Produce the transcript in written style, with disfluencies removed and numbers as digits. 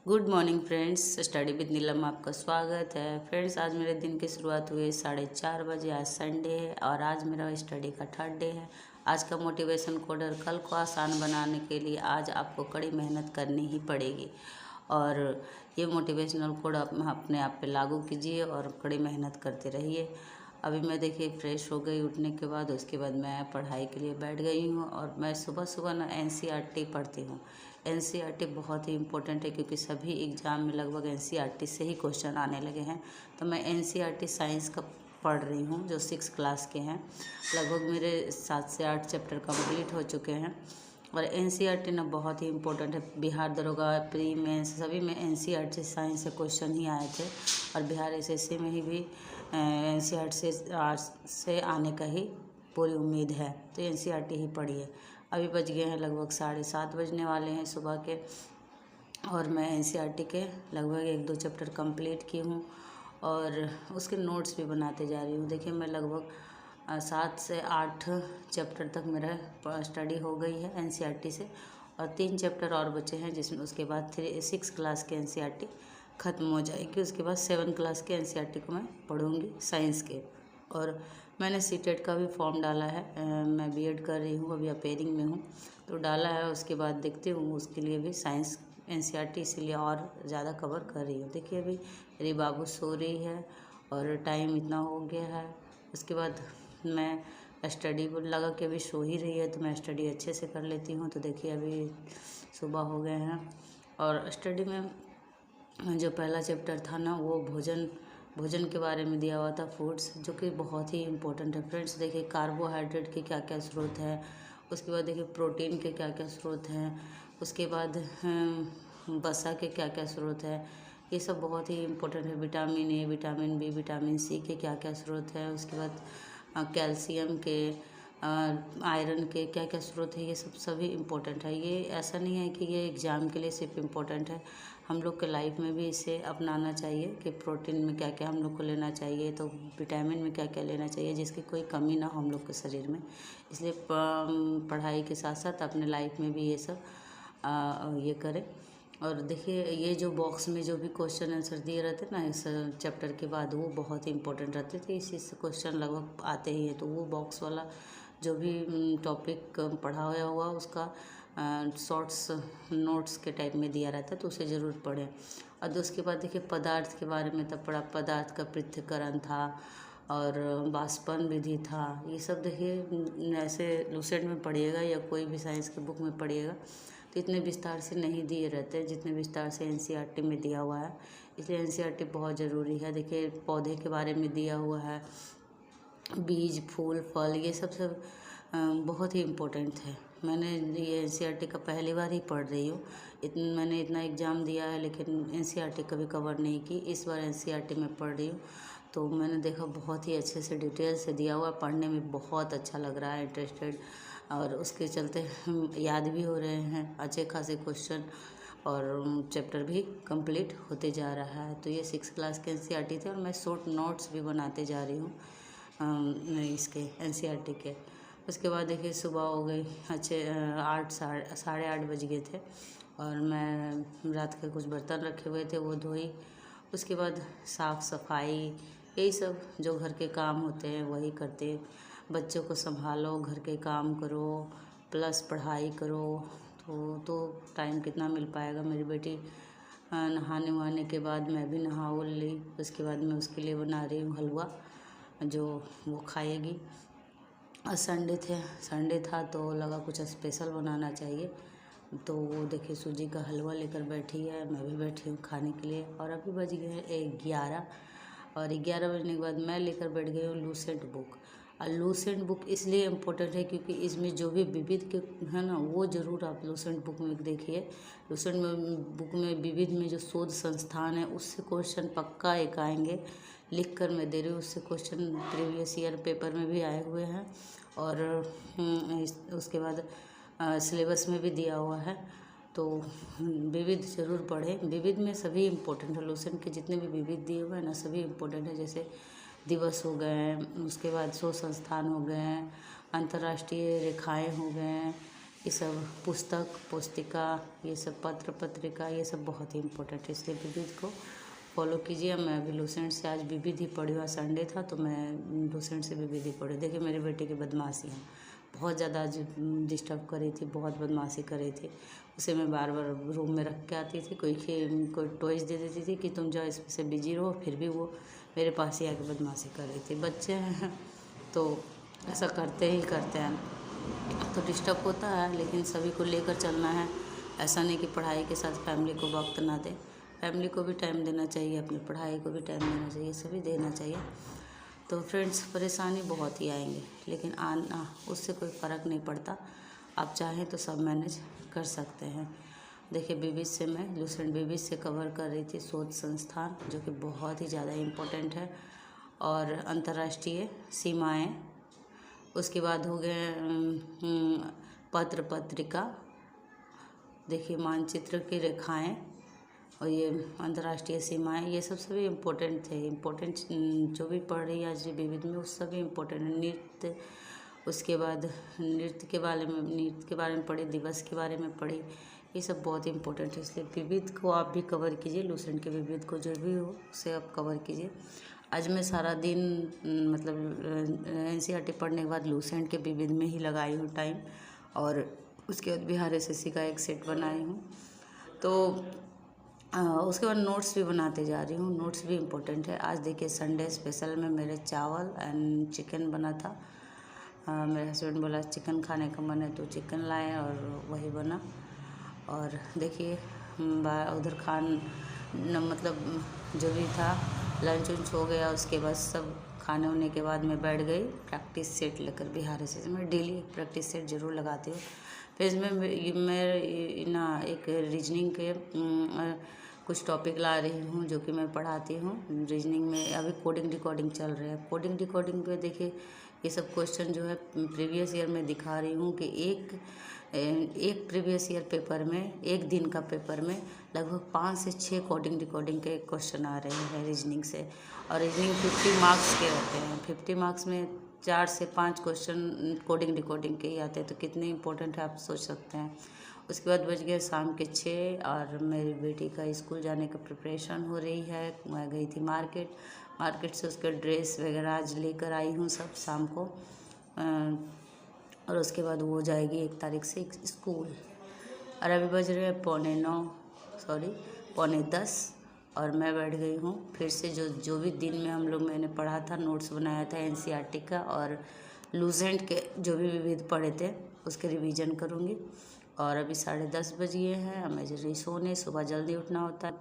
Good morning friends, study with Neelam में आपका स्वागत है। फ्रेंड्स, आज मेरे दिन की शुरुआत हुई 4:30 बजे। आज संडे है और आज मेरा स्टडी का थर्ड डे है। आज का मोटिवेशन कोड और कल को आसान बनाने के लिए आज आपको कड़ी मेहनत करनी ही पड़ेगी और ये मोटिवेशनल कोड आप अपने आप पे लागू कीजिए और कड़ी मेहनत करते रहिए। अभी मैं देखिए फ्रेश हो गई उठने के बाद, उसके बाद मैं पढ़ाई के लिए बैठ गई हूँ और मैं सुबह सुबह ना एनसीईआरटी पढ़ती हूँ। एनसीईआरटी बहुत ही इम्पोर्टेंट है क्योंकि सभी एग्ज़ाम में लगभग एनसीईआरटी से ही क्वेश्चन आने लगे हैं। तो मैं एनसीईआरटी साइंस का पढ़ रही हूँ जो 6 क्लास के हैं। लगभग मेरे 7 से 8 चैप्टर कंप्लीट हो चुके हैं और एनसीईआरटी ना बहुत ही इम्पोर्टेंट है। बिहार दरोगा, प्री मेंस सभी में एनसीईआरटी साइंस से क्वेश्चन ही आए थे और बिहार एसएससी में ही भी एनसीईआरटी से आने का ही पूरी उम्मीद है। तो एनसीईआरटी ही पढ़िए। अभी बज गए हैं लगभग 7:30 बजने वाले हैं सुबह के और मैं एनसीईआरटी के लगभग 1-2 चैप्टर कंप्लीट की हूँ और उसके नोट्स भी बनाते जा रही हूँ। देखिए मैं लगभग 7 से 8 चैप्टर तक मेरा स्टडी हो गई है एनसीईआरटी से और 3 चैप्टर और बचे हैं, जिसमें उसके बाद 6 क्लास के एनसीईआरटी ख़त्म हो जाएगी। उसके बाद 7 क्लास के एनसीईआरटी को मैं पढ़ूँगी साइंस के। और मैंने सीटेट का भी फॉर्म डाला है। मैं बीएड कर रही हूँ, अभी अपेयरिंग में हूँ, तो डाला है। उसके बाद देखती हूँ, उसके लिए भी साइंस एनसीईआरटी इसीलिए और ज़्यादा कवर कर रही हूँ। देखिए अभी मेरी बाबू सो रही है और टाइम इतना हो गया है। उसके बाद मैं स्टडी को लगा कि अभी सो ही रही है तो मैं स्टडी अच्छे से कर लेती हूँ। तो देखिए अभी सुबह हो गए हैं और स्टडी में जो पहला चैप्टर था ना, वो भोजन के बारे में दिया हुआ था, फूड्स, जो कि बहुत ही इम्पोर्टेंट है। फ्रेंड्स देखिए कार्बोहाइड्रेट के क्या क्या स्रोत हैं, उसके बाद देखिए प्रोटीन के क्या क्या स्रोत हैं, उसके बाद वसा के क्या क्या स्रोत हैं। ये सब बहुत ही इम्पोर्टेंट है। Vitamin A, vitamin B, vitamin C के क्या क्या स्रोत हैं। उसके बाद कैल्शियम के, आयरन के क्या क्या स्रोत है। ये सब सभी इम्पोर्टेंट है। ये ऐसा नहीं है कि ये एग्ज़ाम के लिए सिर्फ इम्पोर्टेंट है, हम लोग के लाइफ में भी इसे अपनाना चाहिए कि प्रोटीन में क्या क्या हम लोग को लेना चाहिए, तो विटामिन में क्या क्या लेना चाहिए जिसकी कोई कमी ना हो हम लोग के शरीर में। इसलिए पढ़ाई के साथ साथ अपने लाइफ में भी ये सब ये करें। और देखिए ये जो बॉक्स में जो भी क्वेश्चन आंसर दिए रहते ना इस चैप्टर के बाद, वो बहुत ही इंपॉर्टेंट रहते थे। इसी से क्वेश्चन लगभग आते ही हैं। तो वो बॉक्स वाला जो भी टॉपिक पढ़ाया हुआ उसका शॉर्ट्स नोट्स के टाइप में दिया रहता है, तो उसे ज़रूर पढ़ें। और उसके बाद देखिए पदार्थ के बारे में तब पढ़ा, पदार्थ का पृथक्करण था और वाष्पन विधि था। ये सब देखिए ऐसे लूसेंट में पढ़िएगा या कोई भी साइंस के बुक में पढ़िएगा तो इतने विस्तार से नहीं दिए रहते हैं जितने विस्तार से एनसीईआरटी में दिया हुआ है। इसलिए एनसीईआरटी बहुत ज़रूरी है। देखिए पौधे के बारे में दिया हुआ है, बीज, फूल, फल, ये सब बहुत ही इम्पोर्टेंट है। मैंने ये एनसीईआरटी का पहली बार ही पढ़ रही हूँ। मैंने इतना एग्ज़ाम दिया है लेकिन एनसीईआरटी कभी कवर नहीं की। इस बार एनसीईआरटी में पढ़ रही हूँ तो मैंने देखा बहुत ही अच्छे से डिटेल से दिया हुआ, पढ़ने में बहुत अच्छा लग रहा है, इंटरेस्टेड, और उसके चलते याद भी हो रहे हैं अच्छे खासे क्वेश्चन और चैप्टर भी कंप्लीट होते जा रहा है। तो ये 6 क्लास के एनसीईआरटी थे और मैं शॉर्ट नोट्स भी बनाते जा रही हूँ इसके एनसीईआरटी के। उसके बाद देखिए सुबह हो गई, अच्छे 8 साढ़े 8 बज गए थे और मैं रात के कुछ बर्तन रखे हुए थे वो धोई। उसके बाद साफ़ सफाई, यही सब जो घर के काम होते हैं वही करते। बच्चों को संभालो, घर के काम करो, प्लस पढ़ाई करो, तो टाइम कितना मिल पाएगा। मेरी बेटी नहाने वहाने के बाद मैं भी नहा वो ली। उसके बाद मैं उसके लिए बना रही हूँ हलवा जो वो खाएगी। और संडे था तो लगा कुछ स्पेशल बनाना चाहिए, तो वो देखिए सूजी का हलवा लेकर बैठी है, मैं भी बैठी हूँ खाने के लिए। और अभी बज गए हैं 11 और 11 बजने के बाद मैं लेकर बैठ गई हूँ लूसेंट बुक। और लूसेंट बुक इसलिए इम्पोर्टेंट है क्योंकि इसमें जो भी विविध के है ना, वो ज़रूर आप लूसेंट बुक में देखिए। लूसेंट बुक में विविध में जो शोध संस्थान है उससे क्वेश्चन पक्का एक आएंगे। लिख कर मैं दे रही हूँ, उससे क्वेश्चन प्रीवियस ईयर पेपर में भी आए हुए हैं और उसके बाद सिलेबस में भी दिया हुआ है। तो विविध ज़रूर पढ़ें। विविध में सभी इम्पोर्टेंट है, लूसेंट के जितने भी विविध दिए हुए हैं ना सभी इम्पोर्टेंट है। जैसे दिवस हो गए हैं, उसके बाद शोध संस्थान हो गए हैं, अंतर्राष्ट्रीय रेखाएं हो गए हैं, ये सब पुस्तक पुस्तिका, ये सब पत्र पत्रिका, ये सब बहुत ही इम्पोर्टेंट है, इसलिए विविध को फॉलो कीजिए। मैं अभी लूसेंट से आज विविध ही पढ़ी हुआ, संडे था तो मैं लूसेंट से विविध ही पढ़ी। देखिए मेरे बेटे की बदमाशियाँ बहुत ज़्यादा आज डिस्टर्ब कर रही थी, बहुत बदमाशी कर रही थी। उसे मैं बार बार रूम में रख के आती थी, कोई टॉयज़ दे देती थी कि तुम जाओ इसमें से बिजी रहो, फिर भी वो मेरे पास ही आके बदमाशी कर रही थी। बच्चे हैं तो ऐसा करते ही करते हैं, तो डिस्टर्ब होता है, लेकिन सभी को लेकर चलना है। ऐसा नहीं कि पढ़ाई के साथ फैमिली को वक्त ना दें, फैमिली को भी टाइम देना चाहिए, अपनी पढ़ाई को भी टाइम देना चाहिए, सभी देना चाहिए। तो फ्रेंड्स परेशानी बहुत ही आएंगे, लेकिन आना उससे कोई फ़र्क नहीं पड़ता, आप चाहें तो सब मैनेज कर सकते हैं। देखिए विविध से मैं लूसेंट विविध से कवर कर रही थी शोध संस्थान, जो कि बहुत ही ज़्यादा इम्पोर्टेंट है, और अंतर्राष्ट्रीय सीमाएं, उसके बाद हो गए पत्र पत्रिका, देखिए मानचित्र की रेखाएं, और ये अंतर्राष्ट्रीय सीमाएं, ये सब सभी इम्पोर्टेंट थे। इम्पोर्टेंट जो भी पढ़ रही है आज विविध में, उस सभी इम्पोर्टेंट है। नृत्य, उसके बाद नृत्य के बारे में पढ़ी, दिवस के बारे में पढ़ी, ये सब बहुत इम्पोर्टेंट है, इसलिए विविध को आप भी कवर कीजिए। लूसेंट के विविध को जो भी हो उसे आप कवर कीजिए। आज मैं सारा दिन मतलब NCERT पढ़ने के बाद लूसेंट के विविध में ही लगाई हूँ टाइम, और उसके बाद बिहार SSC का एक सेट बनाई हूँ। तो उसके बाद नोट्स भी बनाते जा रही हूँ, नोट्स भी इम्पोर्टेंट है। आज देखिए संडे स्पेशल में मेरे चावल एंड चिकन बना था। मेरे हस्बैंड बोला चिकन खाने का मन है तो चिकन लाए और वही बना। और देखिए उधर मतलब जो भी था लंच उंच हो गया, उसके बाद सब खाने होने के बाद मैं बैठ गई प्रैक्टिस सेट लेकर। बिहार SSC मैं डेली एक प्रैक्टिस सेट ज़रूर लगाती हूँ। फिर इसमें मैं ना एक रीजनिंग के कुछ टॉपिक ला रही हूँ, जो कि मैं पढ़ाती हूँ। रीजनिंग में अभी कोडिंग डिकोडिंग चल रहा है। कोडिंग डिकोडिंग पे देखिए ये सब क्वेश्चन जो है प्रीवियस ईयर में दिखा रही हूँ कि एक प्रीवियस ईयर पेपर में, एक दिन का पेपर में लगभग 5 से 6 कोडिंग डिकोडिंग के क्वेश्चन आ रहे हैं रीजनिंग से। और रीजनिंग 50 मार्क्स के होते हैं, 50 मार्क्स में 4 से 5 क्वेश्चन कोडिंग डिकोडिंग के ही आते हैं, तो कितने इंपॉर्टेंट है आप सोच सकते हैं। उसके बाद बज गए शाम के 6 और मेरी बेटी का स्कूल जाने का प्रिपरेशन हो रही है। मैं गई थी मार्केट से उसके ड्रेस वगैरह आज लेकर आई हूँ सब शाम को, और उसके बाद वो जाएगी 1 तारीख से स्कूल। और अभी बज रहे हैं 9:45 और मैं बैठ गई हूँ फिर से जो भी दिन में मैंने पढ़ा था, नोट्स बनाया था NCERT का और लूसेंट के जो भी विविध पढ़े थे उसके रिवीजन करूँगी। और अभी 10:30 बज गए हैं, हमें जल्दी सोने, सुबह जल्दी उठना होता है।